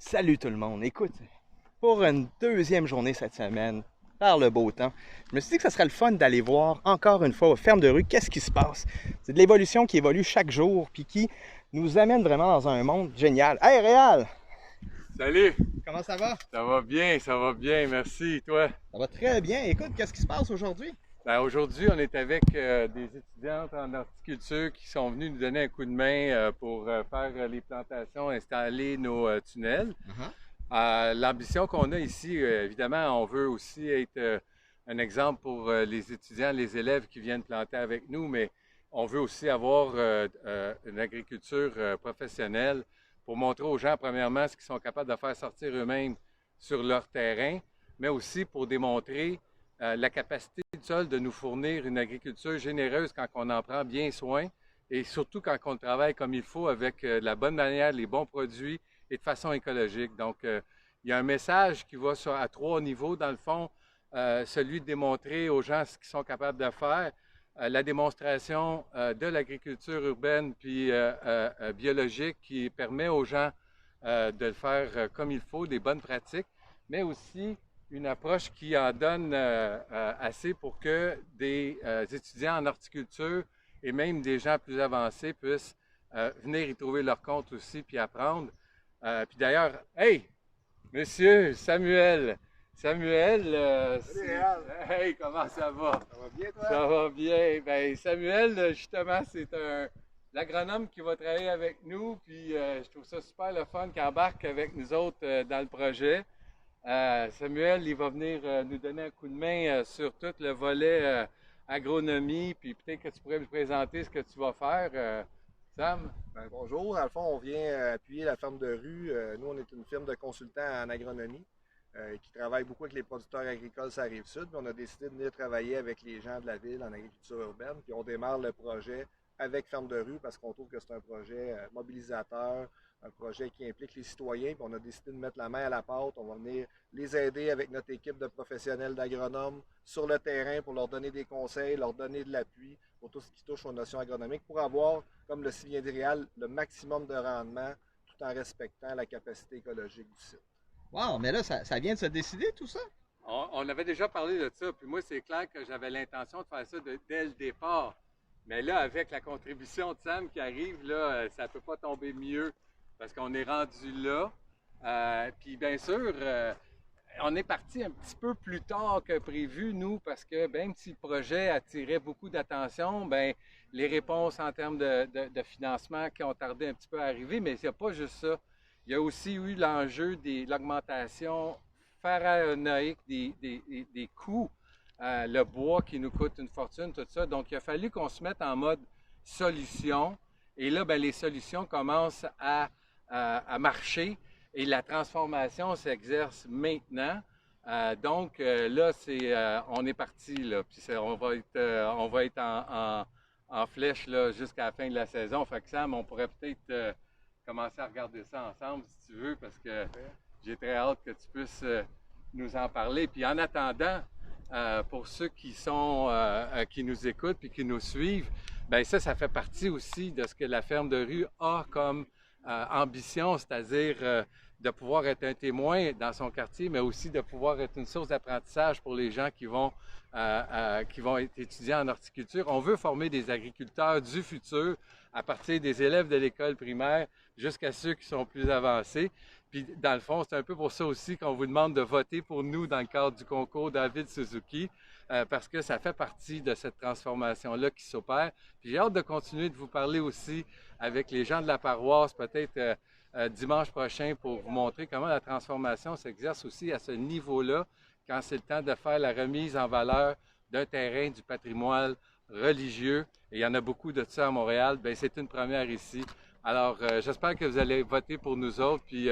Salut tout le monde. Écoute, pour une deuxième journée cette semaine, par le beau temps, je me suis dit que ce serait le fun d'aller voir encore une fois aux fermes de rue qu'est-ce qui se passe. C'est de l'évolution qui évolue chaque jour puis qui nous amène vraiment dans un monde génial. Hey Réal! Salut! Comment ça va? Ça va bien, merci. Toi? Ça va très bien. Écoute, qu'est-ce qui se passe aujourd'hui? Aujourd'hui, on est avec des étudiantes en horticulture qui sont venues nous donner un coup de main pour faire les plantations, installer nos tunnels. L'ambition qu'on a ici, évidemment, on veut aussi être un exemple pour les étudiants, les élèves qui viennent planter avec nous, mais on veut aussi avoir une agriculture professionnelle pour montrer aux gens, premièrement, ce qu'ils sont capables de faire sortir eux-mêmes sur leur terrain, mais aussi pour démontrer la capacité du sol de nous fournir une agriculture généreuse quand on en prend bien soin et surtout quand on travaille comme il faut avec la bonne manière, les bons produits et de façon écologique. Donc, il y a un message qui va à trois niveaux, dans le fond, celui de démontrer aux gens ce qu'ils sont capables de faire, la démonstration de l'agriculture urbaine puis biologique qui permet aux gens de le faire comme il faut, des bonnes pratiques, mais aussi une approche qui en donne assez pour que des étudiants en horticulture et même des gens plus avancés puissent venir y trouver leur compte aussi puis apprendre. Puis d'ailleurs, hey, monsieur Samuel, Salut, Réal. hey, comment ça va? Ça va bien, toi? Ça va bien. Ben, Samuel, justement, c'est l'agronome qui va travailler avec nous, puis je trouve ça super le fun qu'il embarque avec nous autres dans le projet. Samuel, il va venir nous donner un coup de main sur tout le volet agronomie, puis peut-être que tu pourrais nous présenter ce que tu vas faire, Sam. Bonjour, dans le fond, on vient appuyer la ferme de rue. Nous, on est une firme de consultants en agronomie qui travaille beaucoup avec les producteurs agricoles sur la Rive-Sud. On a décidé de venir travailler avec les gens de la ville en agriculture urbaine. Puis on démarre le projet avec ferme de rue parce qu'on trouve que c'est un projet mobilisateur, un projet qui implique les citoyens. Puis on a décidé de mettre la main à la pâte. On va venir les aider avec notre équipe de professionnels d'agronomes sur le terrain pour leur donner des conseils, leur donner de l'appui pour tout ce qui touche aux notions agronomiques pour avoir, comme le si bien dit Réal, le maximum de rendement tout en respectant la capacité écologique du site. Wow, mais là, ça vient de se décider tout ça? On avait déjà parlé de ça, puis moi, c'est clair que j'avais l'intention de faire ça dès le départ. Mais là, avec la contribution de Sam qui arrive, là, ça ne peut pas tomber mieux parce qu'on est rendu là. Puis bien sûr, on est parti un petit peu plus tard que prévu, nous, parce que même si le projet attirait beaucoup d'attention, bien, les réponses en termes de financement qui ont tardé un petit peu à arriver, mais il n'y a pas juste ça. Il y a aussi eu l'enjeu de l'augmentation pharaonique des coûts, le bois qui nous coûte une fortune, tout ça. Donc, il a fallu qu'on se mette en mode solution. Et là, bien, les solutions commencent à marcher et la transformation s'exerce maintenant. Donc, là, on est parti, là. Puis on va être en flèche là, jusqu'à la fin de la saison. Fait que Sam, on pourrait peut-être commencer à regarder ça ensemble si tu veux, parce que j'ai très hâte que tu puisses nous en parler. Puis en attendant, pour ceux qui nous écoutent puis qui nous suivent, bien ça fait partie aussi de ce que la ferme de rue a comme ambition, c'est-à-dire de pouvoir être un témoin dans son quartier, mais aussi de pouvoir être une source d'apprentissage pour les gens qui vont être étudiants en horticulture. On veut former des agriculteurs du futur à partir des élèves de l'école primaire jusqu'à ceux qui sont plus avancés. Puis, dans le fond, c'est un peu pour ça aussi qu'on vous demande de voter pour nous dans le cadre du concours David Suzuki, parce que ça fait partie de cette transformation-là qui s'opère. Puis, j'ai hâte de continuer de vous parler aussi avec les gens de la paroisse, peut-être dimanche prochain, pour vous montrer comment la transformation s'exerce aussi à ce niveau-là, quand c'est le temps de faire la remise en valeur d'un terrain du patrimoine religieux. Et il y en a beaucoup de ça à Montréal. Bien, c'est une première ici. Alors, j'espère que vous allez voter pour nous autres, puis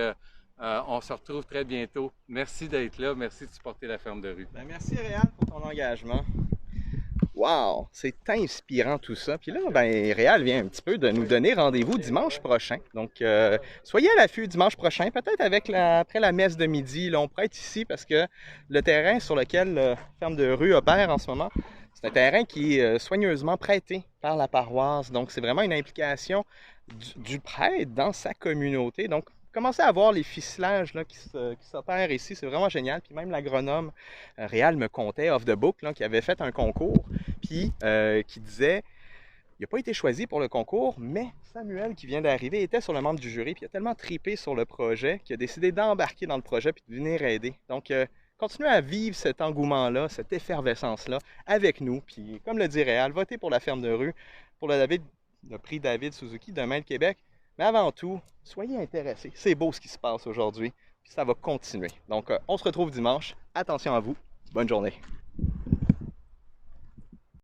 on se retrouve très bientôt. Merci d'être là, merci de supporter la ferme de rue. Ben, merci Réal pour ton engagement. Wow, c'est inspirant tout ça. Puis là, ben, Réal vient un petit peu de nous donner rendez-vous dimanche prochain. Donc, soyez à l'affût dimanche prochain, peut-être après la messe de midi. Là, on pourrait être ici parce que le terrain sur lequel la ferme de rue opère en ce moment, c'est un terrain qui est soigneusement prêté par la paroisse. Donc, c'est vraiment une implication du prêtre dans sa communauté. Donc, commencez à voir les ficelages là, qui s'opèrent ici, c'est vraiment génial. Puis même l'agronome Réal me contait, off the book, là, qui avait fait un concours, puis qui disait, il n'a pas été choisi pour le concours, mais Samuel, qui vient d'arriver, était sur le membre du jury, puis il a tellement tripé sur le projet qu'il a décidé d'embarquer dans le projet puis de venir aider. Donc, continuez à vivre cet engouement-là, cette effervescence-là avec nous. Puis, comme le dit Réal, votez pour la ferme de rue, pour le prix David Suzuki de Main de Québec. Mais avant tout, soyez intéressés. C'est beau ce qui se passe aujourd'hui, puis ça va continuer. Donc, on se retrouve dimanche. Attention à vous. Bonne journée.